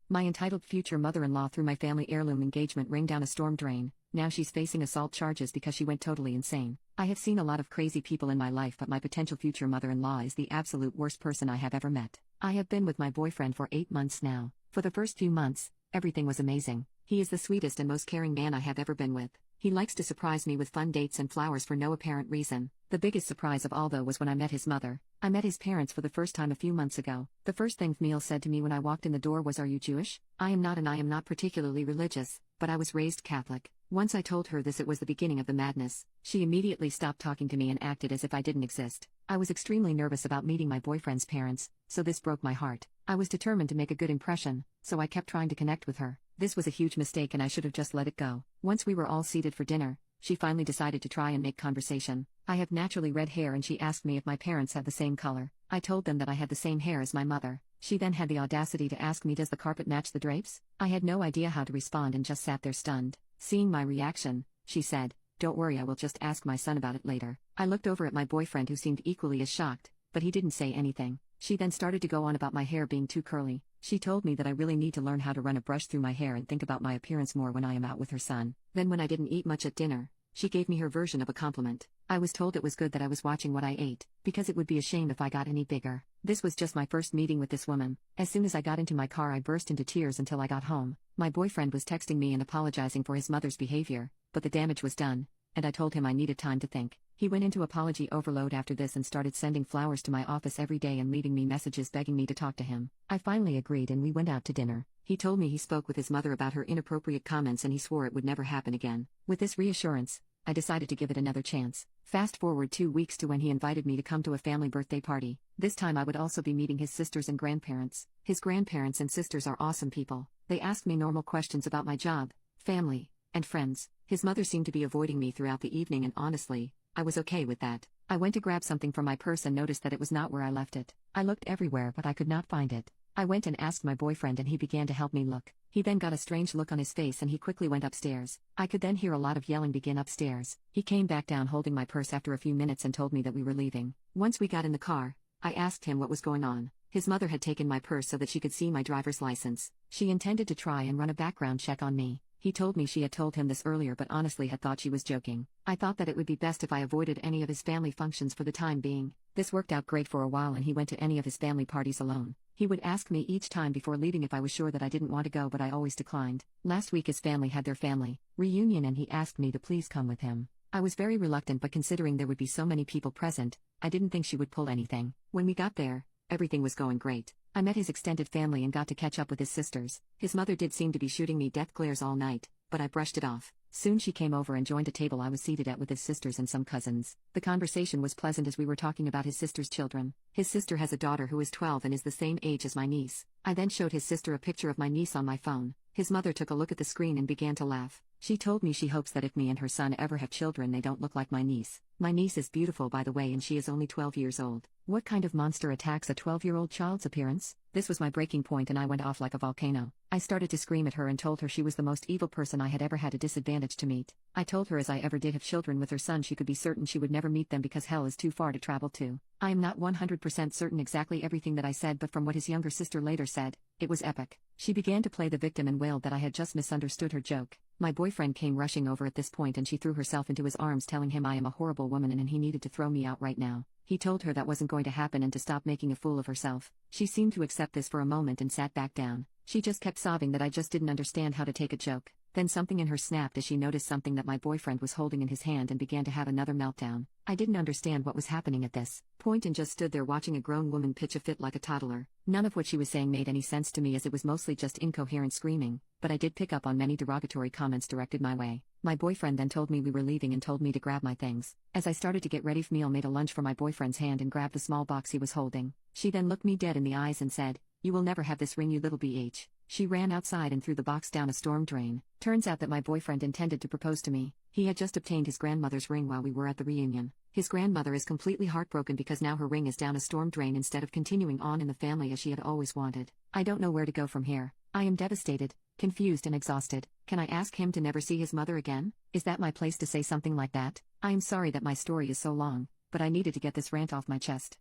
My entitled future mother-in-law threw my family heirloom engagement ring down a storm drain. Now she's facing assault charges because she went totally insane. I have seen a lot of crazy people in my life, but my potential future mother-in-law is the absolute worst person I have ever met. I have been with my boyfriend for 8 months now. For the first few months, everything was amazing. He is the sweetest and most caring man I have ever been with. He likes to surprise me with fun dates and flowers for no apparent reason. The biggest surprise of all though was when I met his mother. I met his parents for the first time a few months ago. The first thing Neil said to me when I walked in the door was, "Are you Jewish?" I am not, and I am not particularly religious, but I was raised Catholic. Once I told her this, it was the beginning of the madness. She immediately stopped talking to me and acted as if I didn't exist. I was extremely nervous about meeting my boyfriend's parents, so this broke my heart. I was determined to make a good impression, so I kept trying to connect with her. This was a huge mistake and I should have just let it go. Once we were all seated for dinner, she finally decided to try and make conversation. I have naturally red hair and she asked me if my parents had the same color. I told them that I had the same hair as my mother. She then had the audacity to ask me, "Does the carpet match the drapes?" I had no idea how to respond and just sat there stunned. Seeing my reaction, she said, "Don't worry, I will just ask my son about it later." I looked over at my boyfriend who seemed equally as shocked, but he didn't say anything. She then started to go on about my hair being too curly. She told me that I really need to learn how to run a brush through my hair and think about my appearance more when I am out with her son. Then when I didn't eat much at dinner, she gave me her version of a compliment. I was told it was good that I was watching what I ate, because it would be a shame if I got any bigger. This was just my first meeting with this woman. As soon as I got into my car, I burst into tears until I got home. My boyfriend was texting me and apologizing for his mother's behavior, but the damage was done, and I told him I needed time to think. He went into apology overload after this and started sending flowers to my office every day and leaving me messages begging me to talk to him. I finally agreed and we went out to dinner. He told me he spoke with his mother about her inappropriate comments and he swore it would never happen again. With this reassurance, I decided to give it another chance. Fast forward 2 weeks to when he invited me to come to a family birthday party. This time I would also be meeting his sisters and grandparents. His grandparents and sisters are awesome people. They asked me normal questions about my job, family, and friends. His mother seemed to be avoiding me throughout the evening and honestly, I was okay with that. I went to grab something from my purse and noticed that it was not where I left it. I looked everywhere but I could not find it. I went and asked my boyfriend and he began to help me look. He then got a strange look on his face and he quickly went upstairs. I could then hear a lot of yelling begin upstairs. He came back down holding my purse after a few minutes and told me that we were leaving. Once we got in the car, I asked him what was going on. His mother had taken my purse so that she could see my driver's license. She intended to try and run a background check on me. He told me she had told him this earlier but honestly had thought she was joking. I thought that it would be best if I avoided any of his family functions for the time being. This worked out great for a while and he went to any of his family parties alone. He would ask me each time before leaving if I was sure that I didn't want to go, but I always declined. Last week his family had their family reunion and he asked me to please come with him. I was very reluctant, but considering there would be so many people present, I didn't think she would pull anything. When we got there, everything was going great. I met his extended family and got to catch up with his sisters. His mother did seem to be shooting me death glares all night, but I brushed it off. Soon she came over and joined a table I was seated at with his sisters and some cousins. The conversation was pleasant as we were talking about his sister's children. His sister has a daughter who is 12 and is the same age as my niece. I then showed his sister a picture of my niece on my phone. His mother took a look at the screen and began to laugh. She told me she hopes that if me and her son ever have children they don't look like my niece. My niece is beautiful by the way and she is only 12 years old. What kind of monster attacks a 12-year-old child's appearance? This was my breaking point and I went off like a volcano. I started to scream at her and told her she was the most evil person I had ever had a disadvantage to meet. I told her as I ever did have children with her son she could be certain she would never meet them because hell is too far to travel to. I am not 100% certain exactly everything that I said, but from what his younger sister later said, it was epic. She began to play the victim and wailed that I had just misunderstood her joke. My boyfriend came rushing over at this point and she threw herself into his arms telling him I am a horrible woman and he needed to throw me out right now. He told her that wasn't going to happen and to stop making a fool of herself. She seemed to accept this for a moment and sat back down. She just kept sobbing that I just didn't understand how to take a joke. Then something in her snapped as she noticed something that my boyfriend was holding in his hand and began to have another meltdown. I didn't understand what was happening at this point and just stood there watching a grown woman pitch a fit like a toddler. None of what she was saying made any sense to me as it was mostly just incoherent screaming, but I did pick up on many derogatory comments directed my way. My boyfriend then told me we were leaving and told me to grab my things. As I started to get ready, Neil made a lunge for my boyfriend's hand and grabbed the small box he was holding. She then looked me dead in the eyes and said, "You will never have this ring, you little BH." She ran outside and threw the box down a storm drain. Turns out that my boyfriend intended to propose to me. He had just obtained his grandmother's ring while we were at the reunion. His grandmother is completely heartbroken because now her ring is down a storm drain instead of continuing on in the family as she had always wanted. I don't know where to go from here. I am devastated, confused and exhausted. Can I ask him to never see his mother again? Is that my place to say something like that? I am sorry that my story is so long, but I needed to get this rant off my chest.